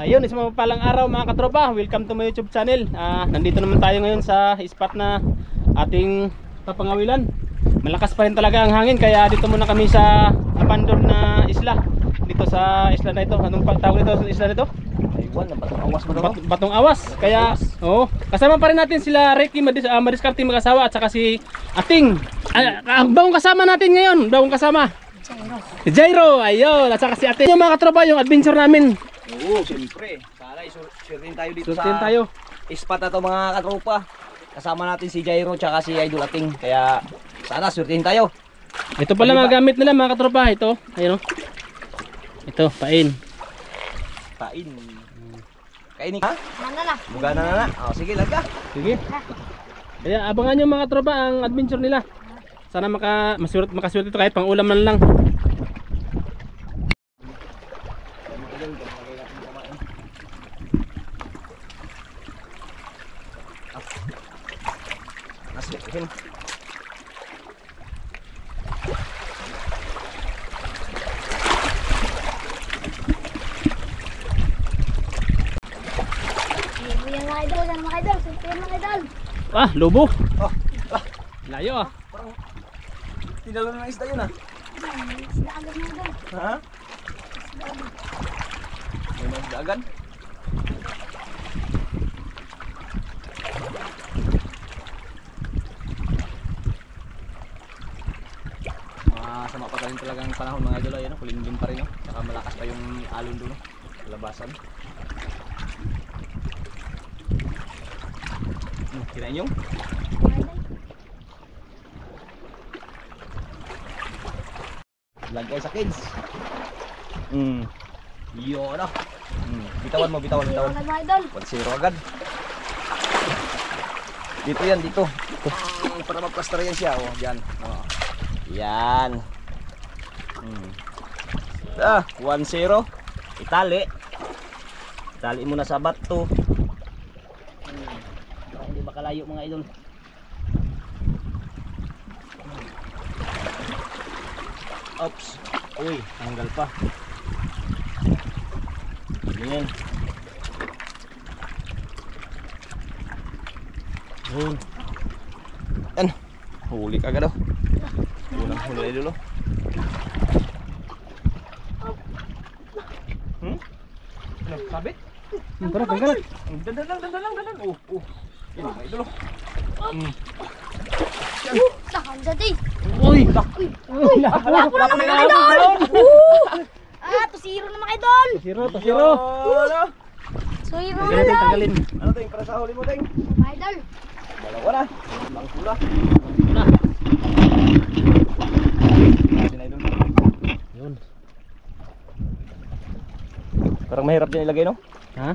Ayun, isang mapapalang araw mga katropa. Welcome to my YouTube channel. Nandito naman tayo ngayon sa spot na ating papangawilan. Malakas pa rin talaga ang hangin, kaya dito muna kami sa abandoned na isla. Dito sa isla na ito. Anong tawag nito sa isla nito? Aywan, batong awas ba daw? Batong awas. Kaya, kasama pa rin natin sila Ricky Madiskarte mag-asawa at saka si Ating. Ang bagong kasama natin ngayon, bagong kasama. Si Jairo, ayun, at saka si Ating. Yung mga katropa, yung adventure namin. Oo, siyempre. Sana isurtin tayo dito Surtin sa tayo. spot na to mga katropa. Kasama natin si Jairo tsaka si Idol Ating. Kaya sana surtin tayo. Ito pala mga gamit nila mga katropa. Ito, ayun o. Ito, pain. Pain. Kainin ha? Manala. Buga na. Oh, sige, laga. Sige. Kaya abangan nyo mga katropa ang adventure nila. Sana makaswerte ito kahit pang ulam man lang. Nasihin. Yan mga idol, yan mga idol. Suntuin mga idol. Lobo. Oh, Layo parang tinalo na ng isda yun ah. Sila agad mga idol. Ha? May mga isda agad? Sama pa rin talagang panahon mga idol, ayun, kulimlim pa rin, no? Saka malakas pa yung alon doon, no? Labasan. Kinain yung? Lagay sa kids. Yun, no? Bitawan mo. Iwan agad mga idol. 1-0 agad. Dito yan, dito. Para ma-plaster yan siya, oh, yan. Oh. Yan. 1-0. Itali. Itali muna sa bato. Para hindi makalayo mga idol. Oops. Uy, tanggal pa. Yan. Yan. Huli ka agad, oh. Unang huli ay dulo. Ano, sabit? Tara, tanggal. Dandan. Yan, may dulo. Takang dati. Uy! Wala po na mga idol. Tusiro na mga idol. Tosiro. Ano? Tusiro na Tanggalin, lang. tanggalin. Ano ting para sa huli mo ting? Mga idol. Dalawa na. Lang pula. Na. Yun. Parang mahirap dyan ilagay, no? Ha?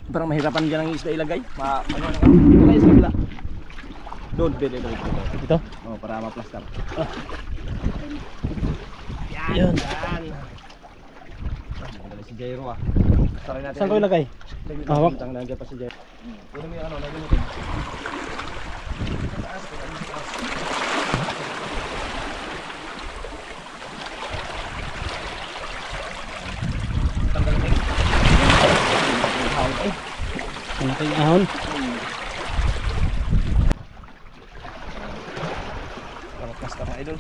Parang mahirapan dyan ang isda ilagay. Ilagay sa kabila. Doon. Ito? Oh, para ma-plaster. Yun. Magaling si Jairo ah. Saray natin. Saan ko ilagay? Hawak. Nandiyan pa si Jairo. Kunin mo yung ano, nandiyan mo din. Tanggal na Ano tayong ahon? Para plaster na idol.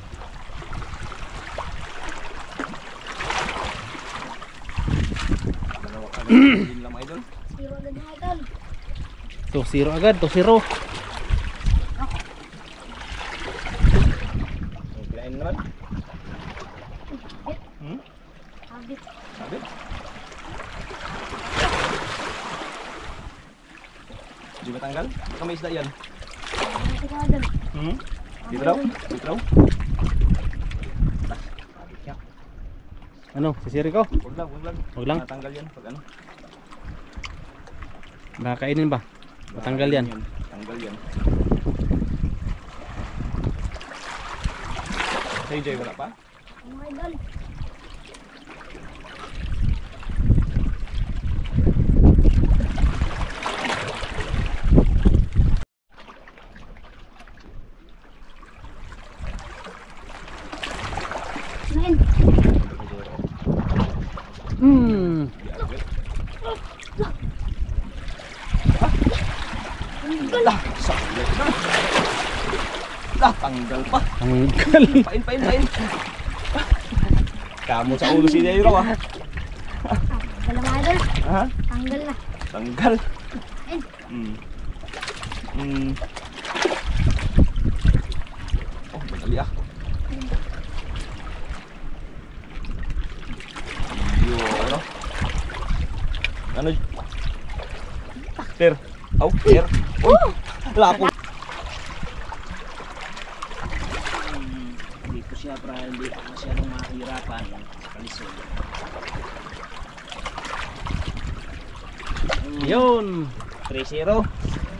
Din lang idol. Tusiro agad mga idol. Tosiro agad, tosiro. Kinain naman. Habit. Sabit. Di ba tanggal? Baka may isda yan. Sila idol. Dito daw? Ano, sisiri ko? Huwag lang. Huwag lang? Natanggal yan pag ano. Baka kainin ba? Matanggal yan. Tanggal yan. Sa'yo Jay, wala pa? Mga idol. Hmm. Tanggal. Sakit na. Tanggal pa. Tanggal. Pain. Kamu sa ulo si Jairo ah. Tanggal na mga idol. Ha? Tanggal na. Tanggal. Ayun. Oh, madali ah. Yun, ano? Per. Oh, per. Uy, lapo. Hindi ko siya para hindi ako masyadong mahirapan sa kalisod. Yun. 3-0.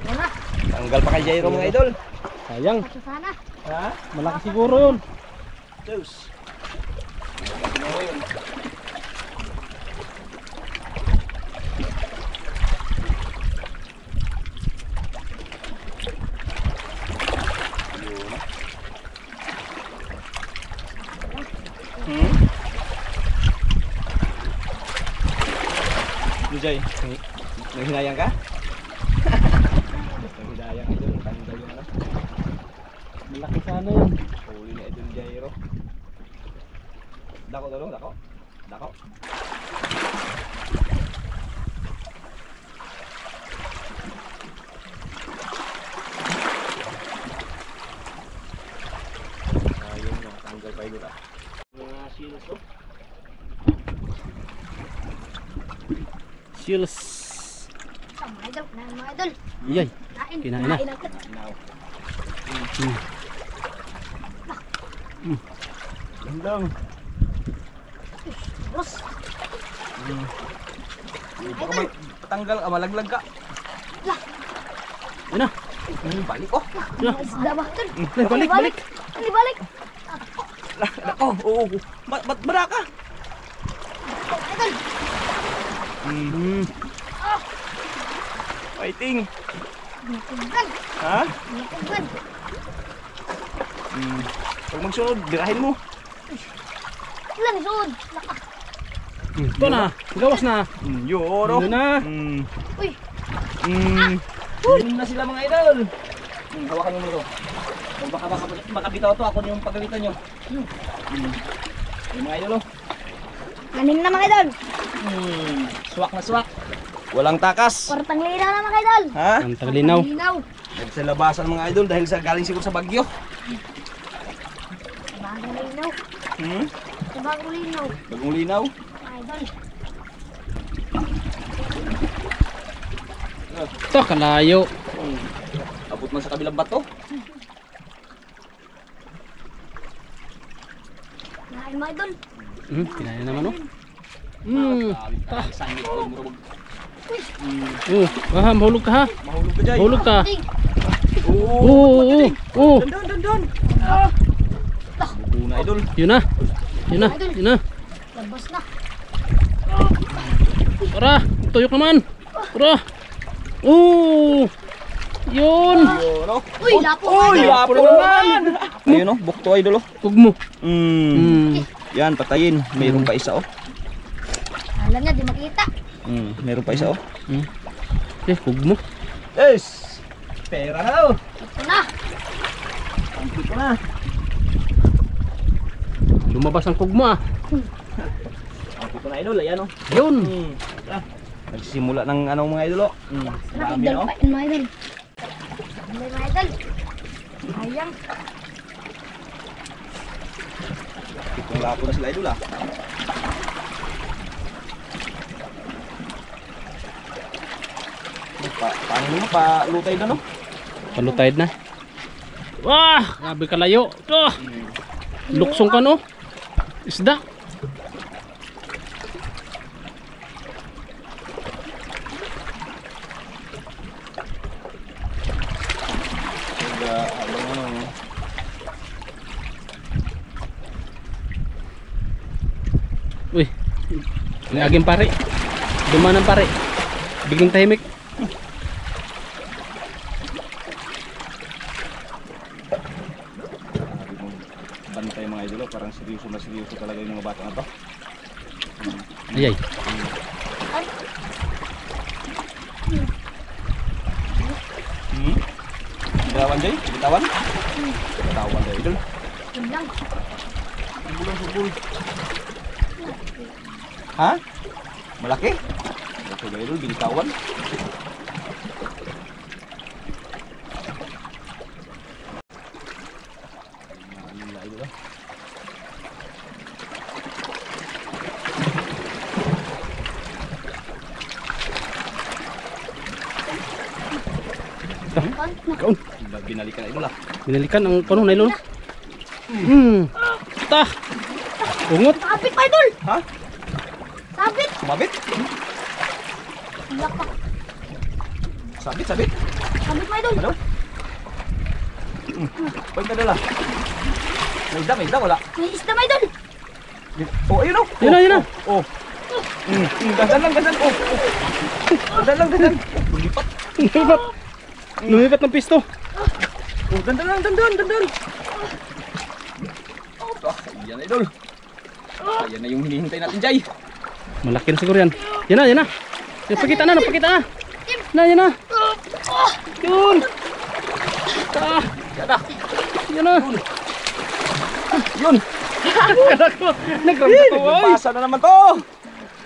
Tanggal na. Tanggal pa kay Jairo mga idol. Sayang. Kaso sana. Ha? Malaki siguro yun. Diyos. Jay, nanghinayang ka? Nanghinayang idol, tanggal yung ano. Malaki sana yun. Huli ni Idol Jairo. Dako tolong, dako. Dako. Ayun yung tanggal pa idol ah. Mga shields oh. Shields. Mga idol. Kinain mga idol. Iyay. Kain. Kinain na. agad. Now. Lang. Boss. Tanggal ka, malaglag ka. Yun na. Balik oh. Yun na. May isda ba? Idol? Balik. Hindi balik. Nako, oo. Ba't bara ka? Idol. Fighting. Tanggal. Ha? Tanggal. Pag magsunod, birahin mo. Ilan isod. Laka. Ito na. Gawas na. Yun oh. Yun na. Uy. Yun na sila mga idol. Hawakan mo ito. Baka bitaw to, ako yung pagkabitan nyo. Yung mga idol oh. Kanin na mga idol. Swak na swak. Walang takas. Kwartang linaw na mga idol. Ha? Ang taglinaw. Linaw. Dahil sa labasan mga idol, dahil sa galing siguro sa bagyo. Bagong linaw. Sa bagong linaw. Bagong linaw. Mga idol. Ito, kalayo. Abot man sa kabilang bato. Kain mga idol. Kinain naman oh. Sangit ko murug. Mahulog ka ha. Mahulog ka dyan. Mahulog ka. Ting. Oo. Don. Buo na idol. Yun na. Yun na. Labas na. Tara, tuyok naman. Tara. Oo. Yun. Yun oh. Uy, lapo. Uy, lapo naman. Ayun oh, bukto idol oh. Huwag mo. Yan, patayin. Mayroon pa isa oh. Alam niya, di makita. Mayroon pa isa oh. Huwag mo. Yes! Pera na oh. Ito na. Pampi ko na. Lumabas ang kugmo ah. Pampi ko na idol, ayan oh. Yun. Nagsisimula ng ano mga idol oh. Dami Idol oh. pa yun mga idol. Hindi mga idol. Sayang. Itong lapo na sila idol ah. Paano mo pa lutay na no? Palutayad na. Wah, grabe kalayo. Ito. Luksong ka no. Isda. Habang ano. Uy. Laging pare. Dumanan pare. Biglang tahimik. Bantay mga idolo, parang seryoso na seryoso talaga yung mga bata na to. Ayay. Hmm? Bitawan Jay, bitawan. Bitawan Jay idol. Yun lang. Subul. Ha? Malaki? Ito ba idol, bitawan. Kaon. Binalikan idol ah. Binalikan ang kuno nylon. Tah. Ungot. Sabit pa, idol. Ha? Sabit. Sumabit? Wala pa. Sabit. Sabit pa, idol. Ano? Pwede ka dala. May isda wala. May isda pa, idol. Oh, ayun oh. Yun na. Oh. Gandan lang. Oh. Gandan lang. Lumipat. Lumipat ng pisto. Oh, dandan. Yan idol. Yan na yung hinihintay natin, Jay. Malaki na siguro yan. Yan na. Napakita na. Yan na. Yun. Ah, yan na. Yun. Nagramda ko, oy. Nagpasa na naman to.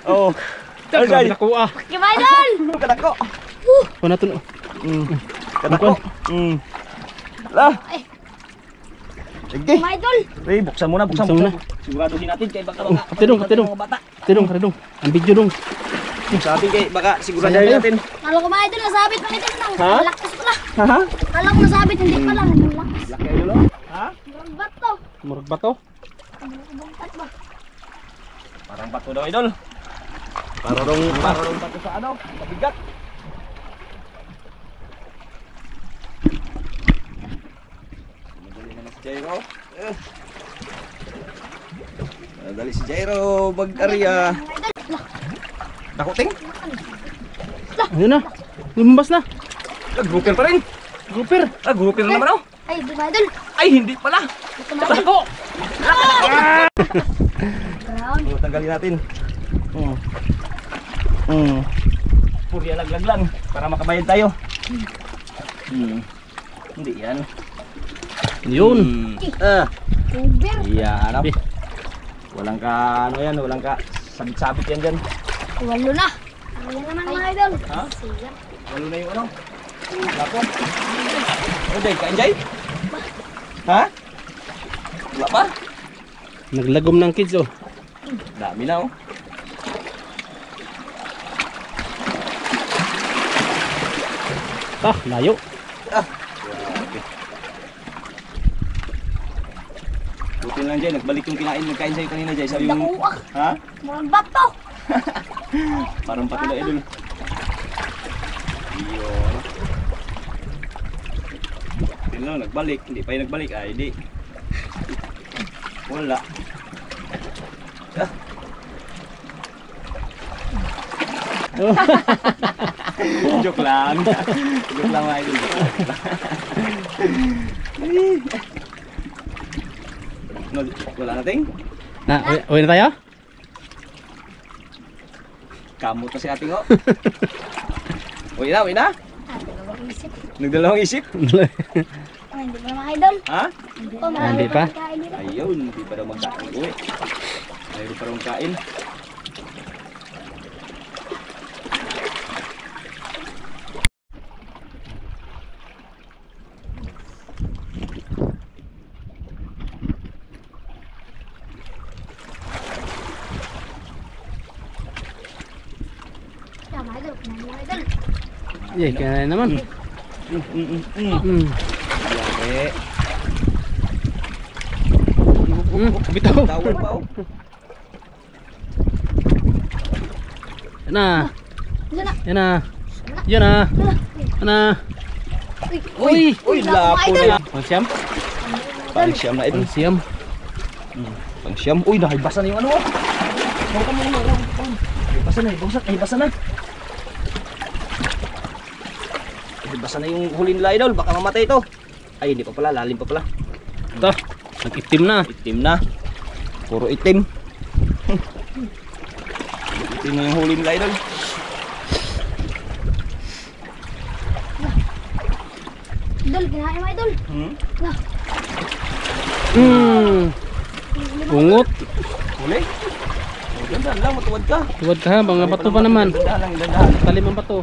Oh. Nagramda ko, ah. Okay ba, idol? Kadako. Paano ito? Kadako. Lah. Ay, Sige. mga idol. Hey, buksan muna. Buksan muna. Siguraduhin natin kay baka Kapitidong. mga bata. Karidong. Ang video dong. Sabi kay baka siguraduhin Sayang natin. Kala ko mga idol, nasabit pa idol lang. Ha? Malakas pala. Ha? Kala ko nasabit, hindi pala. Malakas. Laki idol oh. Ha? Murang bato. Murag ba to? Bungkat ba? Parang bato daw idol. Parang bato sa ano? Mabigat. Jairo. Dali si Jairo mag-area. Dakuting. Ayun na. Lumabas na. Grouper pa rin. Grouper. Grouper na naman oh. Ay, di ba, idol? Ay, hindi pala. Ito na. Ako. Ground. Tanggalin natin. Purya laglag lang para makabayad tayo. Hindi yan. Yun. Uber. Iya, ano? Walang ka, ano yan, walang ka sabit-sabit yan dyan. Walo na. Walo naman mga idol. Ha? Siya. Walo na yung ano? Wala po. Ano Jay, kain Jay? Ha? Wala pa? Naglagom ng kids, oh. Dami na oh. Layo. Buti lang Jay, nagbalik yung nagkain sa'yo kanina Jay. Sabi mo, Dakuak. ha? Murang bato. Parang pati na idol. Yun. Tingnan, nagbalik. Hindi pa yung nagbalik. Ay, di. Wala. Ah. Joke lang. Joke lang mga idol. Wala nating? Uwi na tayo? Kamot na si ating o. Uwi na, uwi na. Dalawang isip. Nagdalawang isip. Ay, hindi pa mga idol. Ha? Hindi Hindi pa. Ayun, hindi pa daw magkain. Uwi. Mayroon pa daw magkain. Mga idol. Mga idol. Yay, kaya na naman. Bitaw. Tawag pa oh. Yan na. Yan na. Yan na. Yan na. Yan na. Uy. Uy, lapo na. Pangsyam? Pang-siyam na ito. Pangsyam. Pang-siyam. Uy, nakibasa na yung ano oh. Basa na, basa na. Basa na yung huli nila idol, baka mamatay ito. Ay, hindi pa pala, lalim pa pala. Ito. Nag-itim na. Itim na. Puro itim. Itim na yung huli nila idol. Idol, kinain mo idol. Lah, Bungot. Huli. Oh, dandan lang, matuwad ka. Tuwad ka, mga bato pa naman. Dandan lang, dandan. Talim ang bato.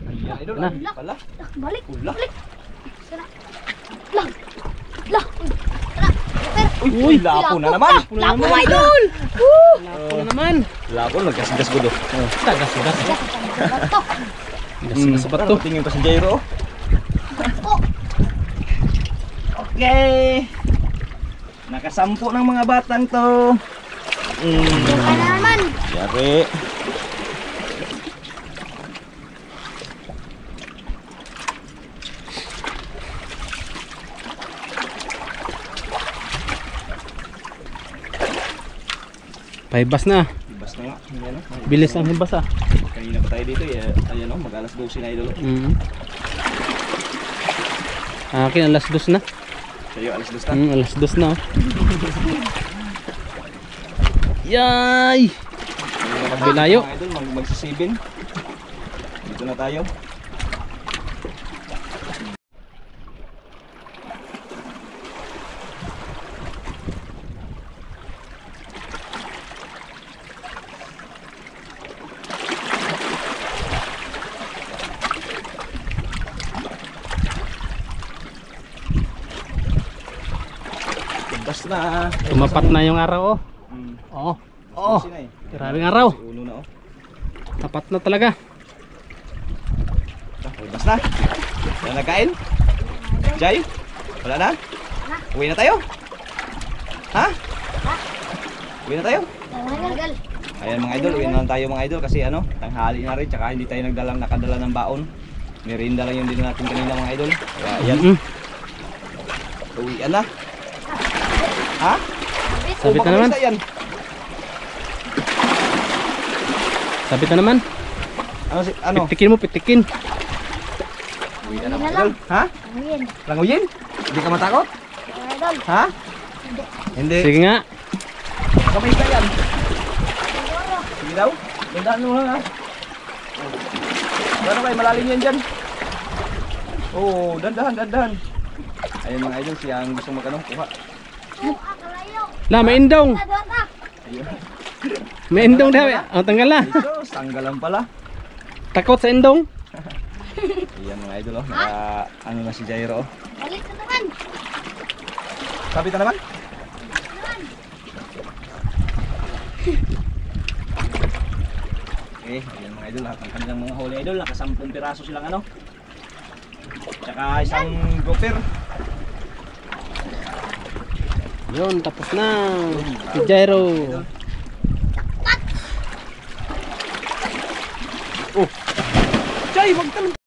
Ayan, idol. Na. Ay, pala. lah, balik. Ula. Balik. Sana. Lah. Lah. Tara. Pero, Uy, lapo na naman. lapo mo idol. Lapo na naman. Lapo, nagkasigas ko do. Tagas-gas. Bato. Gas-gas sa bato. Tingin pa si Jairo. Oh, Okay. Nakasampu ng mga batang to. yung ka na naman. Yari. Paibas na. Basta nga. Ayan, oh. Bilis ang hibas ah. Kanina pa tayo dito. Ayan o, mag-alas 12 na idol. Akin alas 2 na. Sa'yo, alas 2 na. Alas 2 na. Oh. Yay! Bilayo. Mga idol, magsisibin. Dito na tayo. Basta na. Tumapat na yung araw oh. Oo. Oo. Kasi na eh. Maraming araw. Si ulo na oh. Tapat na talaga. Basta. Wala nagkain? Jay? Wala na? Uwi na tayo? Ha? Uwi na tayo? Tagal. Ayan mga idol, uwi na lang tayo mga idol kasi ano, tanghali na rin, tsaka hindi tayo nakadala ng baon. Merinda lang yung din natin kanina mga idol. Kaya ayan, uwian na. Ha? Sabit na naman. Yan. Sabit na naman. Ano? Pitikin mo, pitikin. Uwian na Hindi mga na lang. idol. Ha? Ayan. Languyin? Hindi ka matakot? Idol. Ha? Hindi. Sige nga. Kamay ka yan. Sige daw. Dandaan mo lang ha. Ano kayo, malalim yan dyan. Oo, dandahan. Ayun mga idol, siya ang gusto magkano, kuha. Oh, akalayo. La, may indong. Nadota. Ayun. May indong daw. Oh, tanggal na. Ito, tanggalan pala. Takot sa indong. Ayan mga idol, oh. Naka, ano na si Jairo, oh. Balik na naman. Sabit na naman. Okay, ayan mga idol, lahat ng kanilang mga huli idol, naka 10 piraso silang ano. Tsaka isang gopher. Yun, tapos na. Si Jairo. Oh! Jay, wag ka